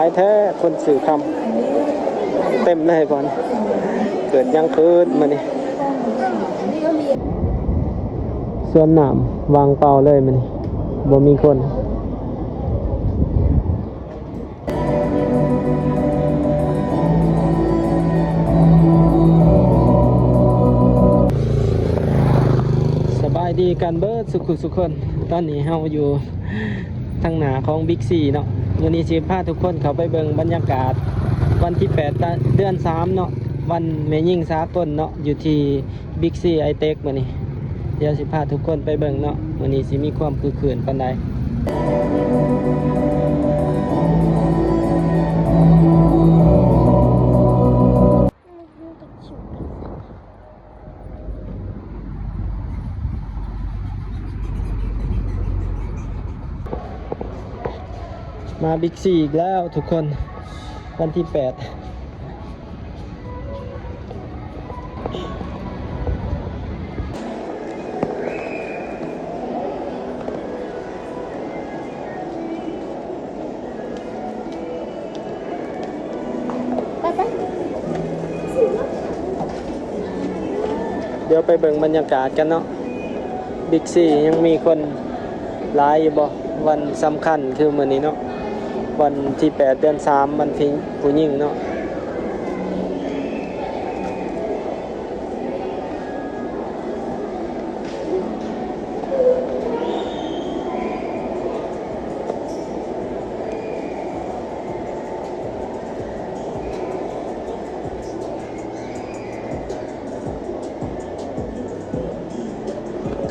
ายแท้คนสื่อคำเต็มเลยบอลเกิดยังคืนมานี่ส่วนหนามวางเปล่าเลยมันนี่บ่มีคนสบายดีกันเบิดสุขคนตอนนี้เฮาอยู่ทางหน้าของบิ๊กซีเนาะวันนี้สิพาทุกคนเข้าไปเบิ่งบรรยากาศวันที่8เดือน3เนาะวันแม่ยิ่งสากลเนาะอยู่ที่บิ๊กซีไอเทคมื้อนี้เดี๋ยวสิพาทุกคนไปเบิ่งเนาะวันนี้สิมีความคึกคืนปานใดมาบิ๊กซีอีกแล้วทุกคนวันที่8เดี๋ยวไปเบิ่งบรรยากาศกันเนาะบิ๊กซียังมีคนหลายอยู่บ่วันสำคัญคือมื้อนี้เนาะวันที่8เดือน3วันผู้หญิงเนาะ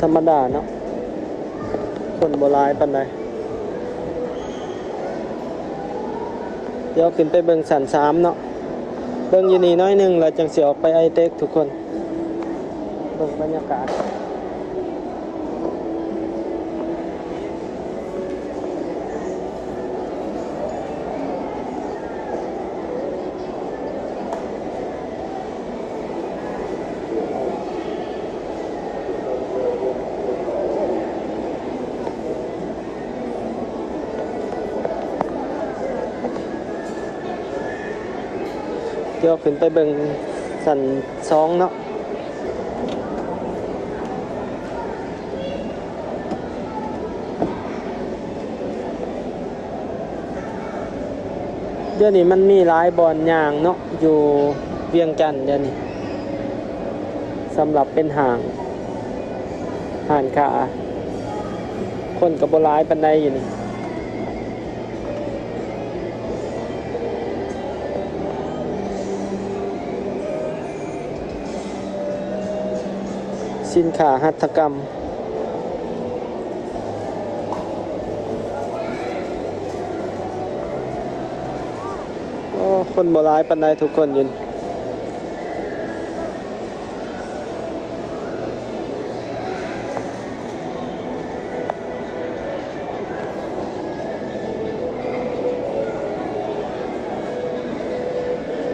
ธรรมดาเนาะคนโบราณปานใดเดี๋ยวขึ้นไปเบิ่งสัน3เนาะเบิ่งอยู่นี่น้อยหนึงแล้วจังสิออกไปไอเทคทุกคนเบิ่งบรรยากาศเดี๋ยวขึ้นไปเบิ่งสัน2เนาะเดี๋ยวนี้มันมีหลายบอนย่างเนาะอยู่เวียงจันทน์เดี๋ยวนี้สำหรับเป็นห้างค้าคนก็บ่หลายปานใดอยู่นี่สินค้าหัตถกรรมคนบ่หลายปานใดทุกคนอยู่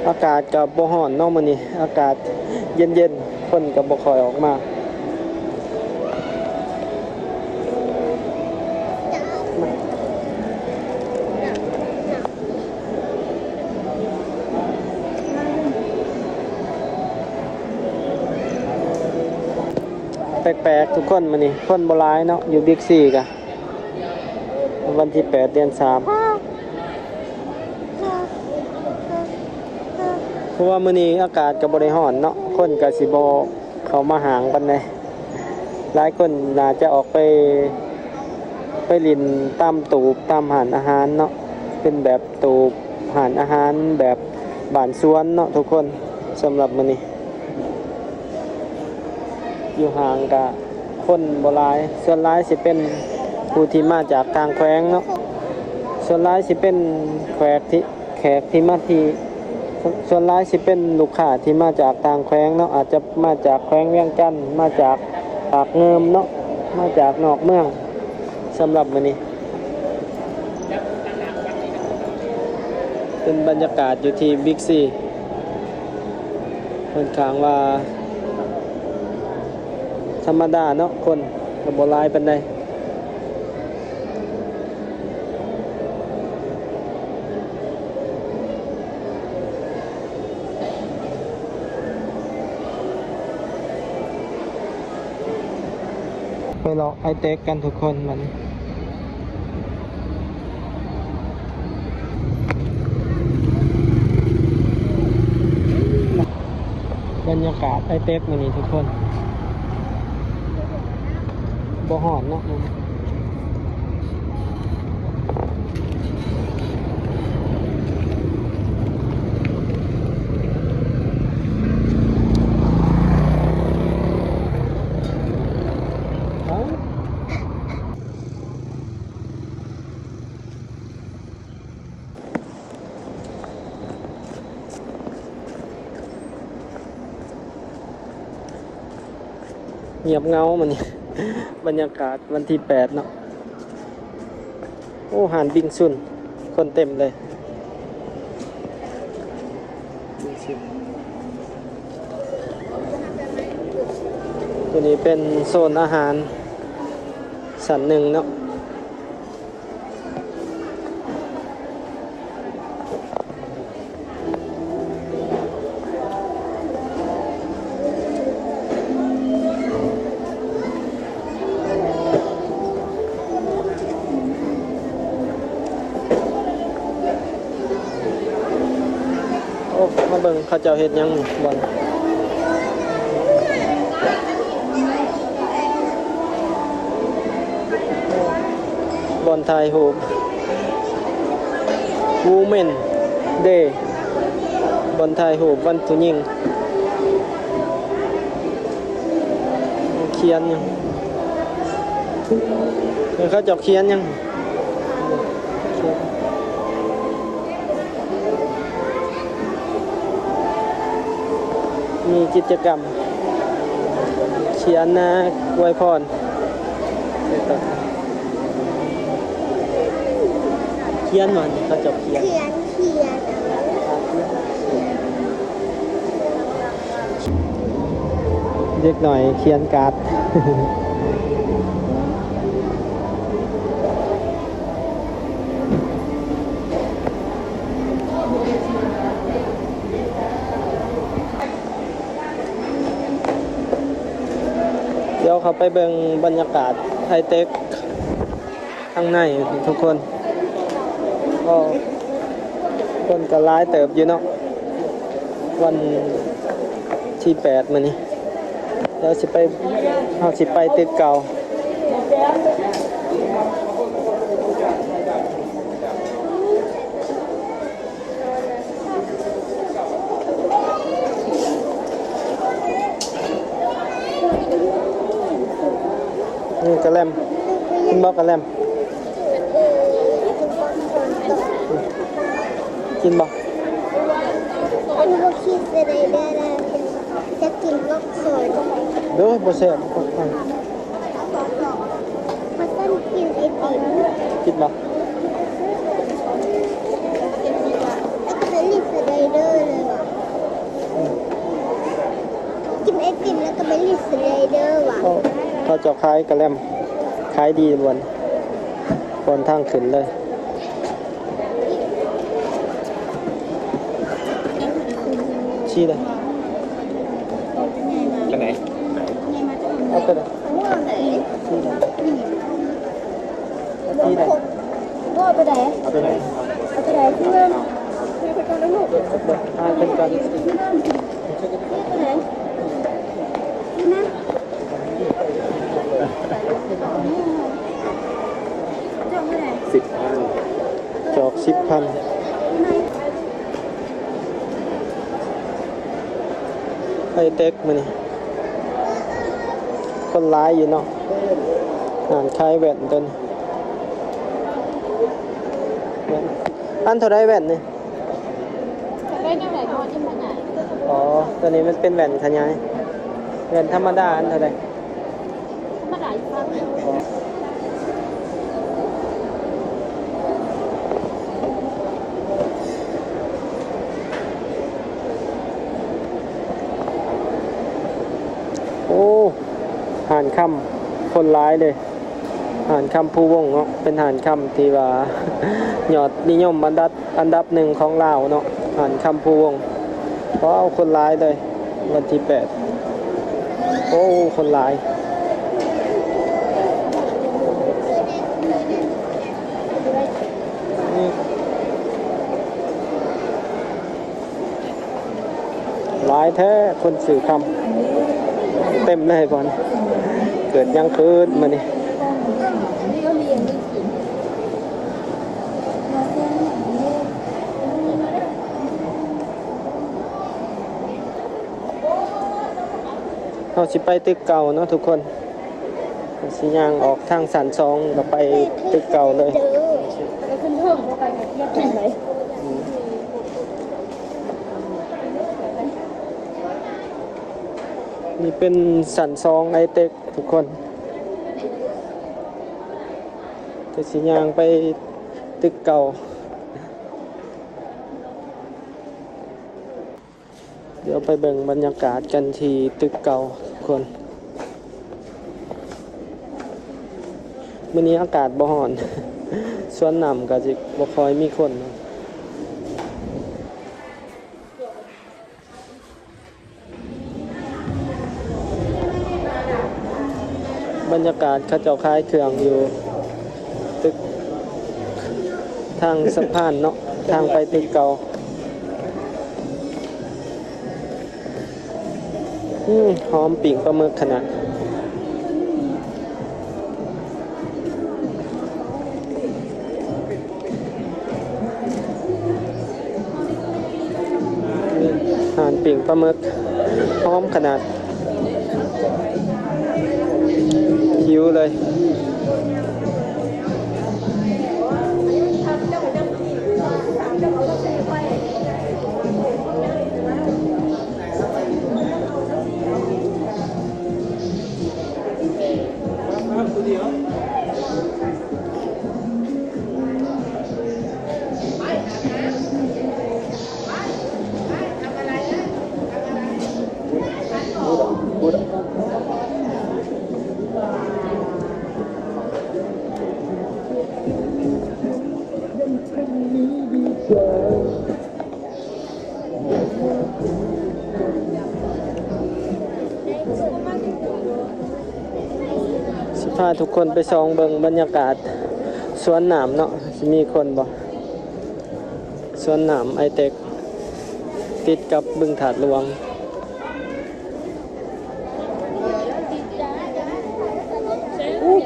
อากาศก็บ่ร้อนเนาะมื้อนี้อากาศเย็นๆคนก็บ่ค่อยออกมาแปลกๆทุกคนมื้อนี้คนบ่หลายเนาะอยู่บิ๊กซีกะวันที่8เดือน3เพราะว่ามื้อนี้อากาศก็บ่ได้ร้อนเนาะคนก็สิบ่เข้ามาหางปานใดหลายคนน่าจะออกไปลินตามตูบตามร้านอาหารเนาะเป็นแบบตูบร้านอาหารแบบบ้านสวนเนาะทุกคนสำหรับมื้อนี้อยู่ห่างกับคนบ่หลายส่วนหลายสิเป็นผู้ที่มาจากทางแขวงเนาะส่วนหลายสิเป็นแขกที่มาที่ส่วนหลายสิเป็นลูกค้าที่มาจากทางแขวงเนาะอาจจะมาจากแขวงเวียงจันทน์มาจากปากเงิมเนาะมาจากนอกเมืองสำหรับมื้อนี้เป็นบรรยากาศอยู่ที่บิ๊กซีค่อนข้างว่าธรรมดาเนาะคนก็บ่หลายปานใด บ ไปหลอกไอเต็กกันทุกคนมันบรรยากาศไอเต็กมันนี่ทุกคนบ่หอนเนาะเงียบเงามันนี่ บรรยากาศวันที่8เนาะโอ้หานบิงซุนคนเต็มเลยบิงซุนตัวนี้เป็นโซนอาหารสันหนึ่งเนาะโอ้มาเบิ่งเขาเจ้าเฮ็ดหยังบ่อนบอลไทยโฮมวูแมนเดย์บอลไทยโฮมวันผู้หญิงเขียนยังเขาเจ้าเขียนยังมีกิจกรรมเขียนนะอวยพรเขียนหน่อยเขาจะเขียนเด็กหน่อยเขียนการ์ด เดี๋ยวเขาไปเบิ่งบรรยากาศไฮเทคข้างในทุกคนก็คนก็ร้ายเติบอยู่เนาะวันที่8มื้อนี้เดี๋ยวสิไปเอาสิไปตึกเก่านี่กระแลมกินบ่กระแลมกินบ่อันนี้ก็คิดอะไรได้แล้วจะกินก็สวยเด้อบ่แซ่บมันต้องกินไอติมกินบ่แล้วก็ไปรีบสไลเดอร์เลยว่ะกินไอติมแล้วก็ไปรีบสไลเดอร์ว่ะเขาจะขายกระแลมขายดีบนทางขึ้นเลยชี้เลยไปไหนเอาไปเลยชี้เลยชี้เลยว่าไปไหนเอาไปไหนเอาไปไหนที่นั่นไปก่อนนะลูกเป็นการที่นั่นไปไหนที่นั่นจะไปไหนจอก10,000ไอเต็กมานี่คนร้ายอยู่เนาะงานคล้ายแว่นตัวนี้อันเท่าไรแว่นนี่ได้ยังไงนอนที่มันไหนอ๋อตัวนี้มันเป็นแว่นขยายแว่นธรรมดาอันเท่าไรธรรมดาอีกครั้งโอ้หานค่ำคนร้ายเลยหานค่ำผู้วงเนาะเป็นหานค่ำที่ว่า ยอดนิยมอันดับหนึ่งของลาวเนาะหานค่ำผู้วงเพราะเอาคนร้ายเลยวันที่8โอ้คนร้าย แท้คนสื่อคำเต็มเลยก่อนเกิดยังคืนมานี่เราสิไปตึกเก่าเนาะทุกคนสิย่างออกทางสันซองก็ไปตึกเก่าเลย แล้วขึ้นเพิ่มเข้าไปเทียบกันเลย นี่เป็นสันซองไอเต็กทุกคนจะสิย่างไปตึกเก่าเดี๋ยวไปเบิ่งบรรยากาศกันที่ตึกเก่าทุกคนมื้อนี้อากาศบ่ร้อน สวนน้ำก็สิบ่ค่อยมีคนบรรยากาศเขาเจ้าคล้ายเครื่องอยู่ตึกทางสะพานเนาะทางไปตึกเก่าหอมปิ่งปลาหมึกขนาดอาหารปิ่งปลาหมึกหอมขนาดหิวเลยสิพาทุกคนไปส่องเบิ่งบรรยากาศสวนหนามเนาะสิมีคนบ่สวนหนามไอเต็กติดกับบึงถาดหลวง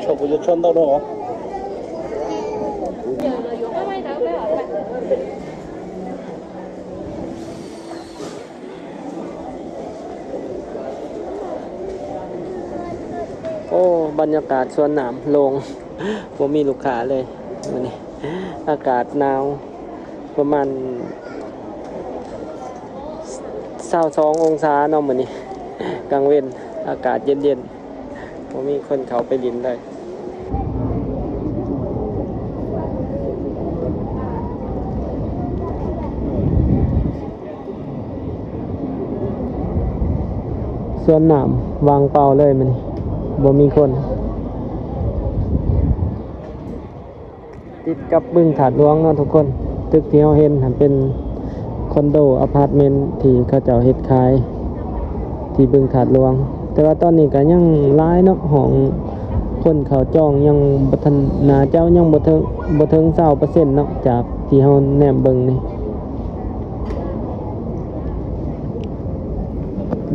저거 천다고โอ้บรรยากาศสวนหนามโลงบ่มีลูกค้าเลยมื้อนี้อากาศหนาวประมาณ22องศาเนาะมื้อนี้กลางเว้นอากาศเย็นๆบ่มีคนเข้าไปลินเลยสวนหนามวางเปล่าเลยมื้อนี้บ่มีคนติดกับบึงถาดหลวงเนาะทุกคนตึกที่เราเห็นหันเป็นคอนโดอพาร์ตเมนต์ที่เขาเจ้าเฮ็ดขายที่บึงถาดหลวงแต่ว่าตอนนี้ก็ยังหลายเนาะของคนเขาจองยังบ่ทันน่าเจ้ายังบ่ถึง20%เนาะจากที่เฮาแนมเบิ่งนี่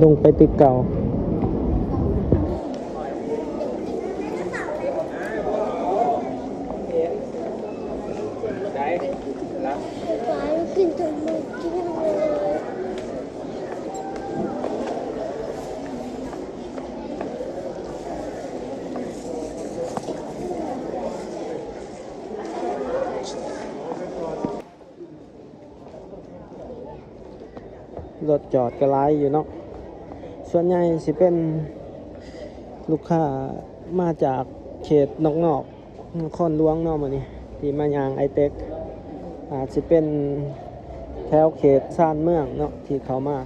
ลงไปตึกเก่ากินจนมือกินเลยรถจอดก็หลายอยู่เนาะส่วนใหญ่สิเป็นลูกค้ามาจากเขตนอกๆนครหลวงเนาะมื้อนี้ที่มายางไอเต็กอาจสิเป็นแถวเขตชานเมืองเนาะที่เขามา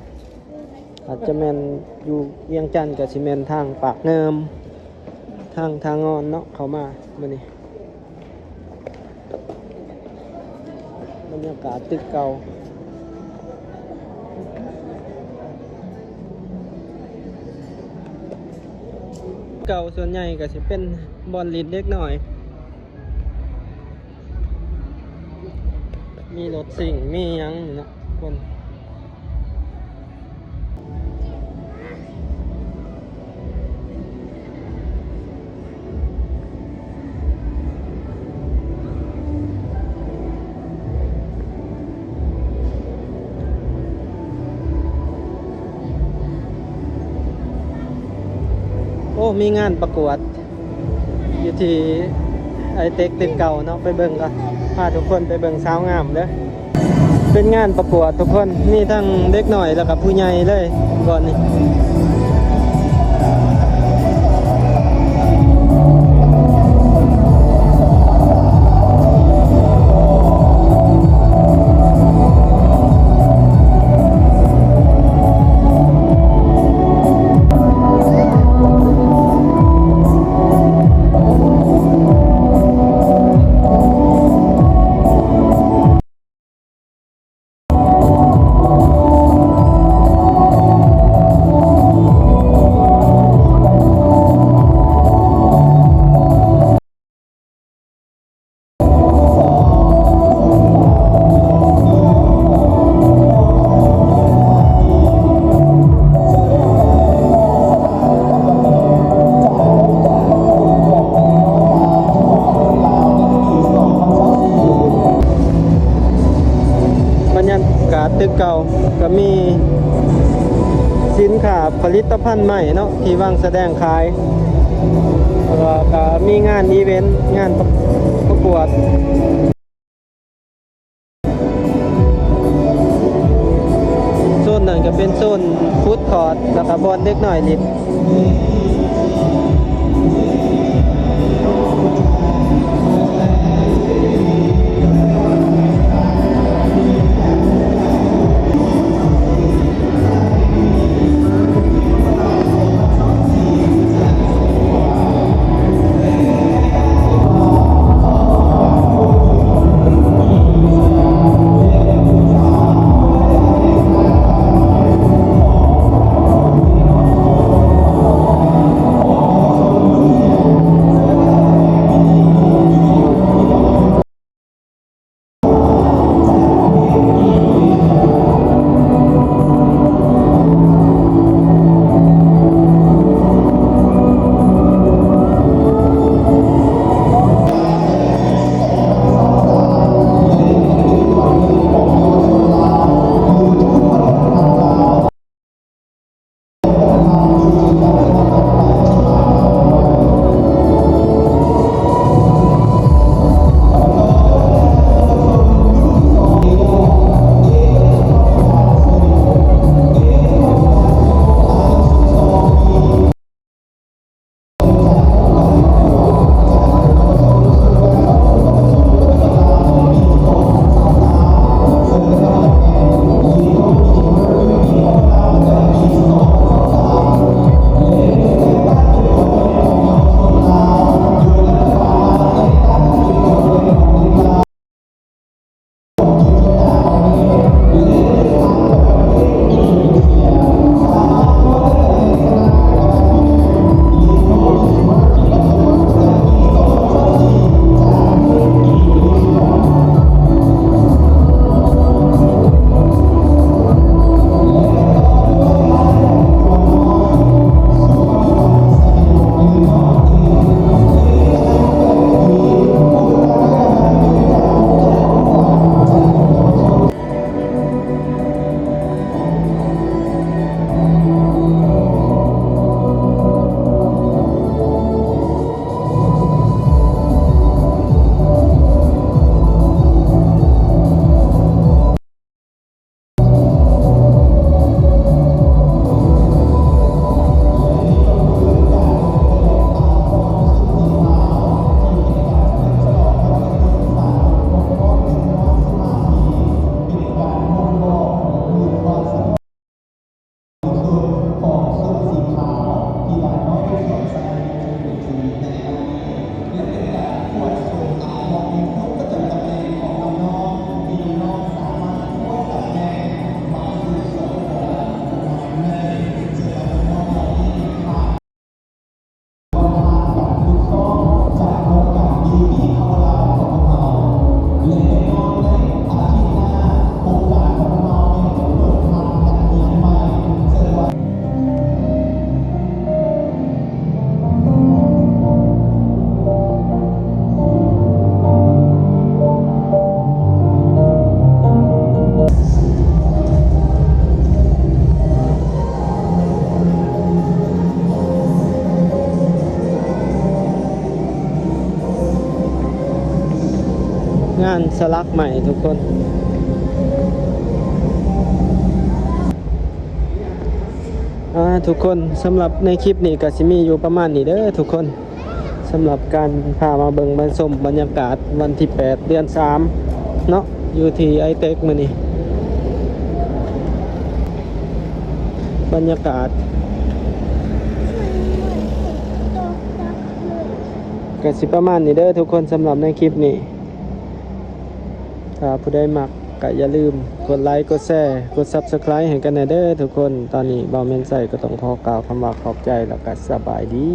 อาจจะแม่นอยู่เวียงจันทน์ก็สิแม่นทางปากน้ำทางงอนเนาะเขามามื้อนี้บรรยากาศตึกเก่าส่วนใหญ่ก็สิเป็นบอลลินเล็กหน่อยมีรถสิ่งมีหยังเนาะคน มีงานประกวดอยู่ที่ไอเต็กติดเก่าเนาะไปเบิ่งกันพาทุกคนไปเบิ่งสาวงามเด้อเป็นงานประกวดทุกคนมีทั้งเด็กหน่อยแล้วกับผู้ใหญ่เลยก่อนนี่บรรยากาศตึกเก่าก็มีสินค้าผลิตภัณฑ์ใหม่เนาะที่วางแสดงขายแล้วก็มีงานอีเวนต์งานประกวดโซนนั้นก็เป็นโซนฟู้ดคอร์ทแล้วก็บอลเด็กหน่อยนิด งานสลักใหม่ทุกคนทุกคนสำหรับในคลิปนี้ก็สิมีอยู่ประมาณนี้เด้อทุกคนสำหรับการพามาเบิ่งมาชมบรรยากาศวันที่8เดือน3เนาะอยู่ที่ไอเต็กมื้อนี้บรรยากาศก็สิประมาณนี้เด้อทุกคนสำหรับในคลิปนี้ถ้าผู้ใดมักก็อย่าลืมกดไลค์กดแชร์กด Subscribe ให้กันแน่เด้อทุกคนตอนนี้บ่าวแม่นใส่ก็ต้องขอกล่าวคำว่าขอบใจแล้วก็สบายดี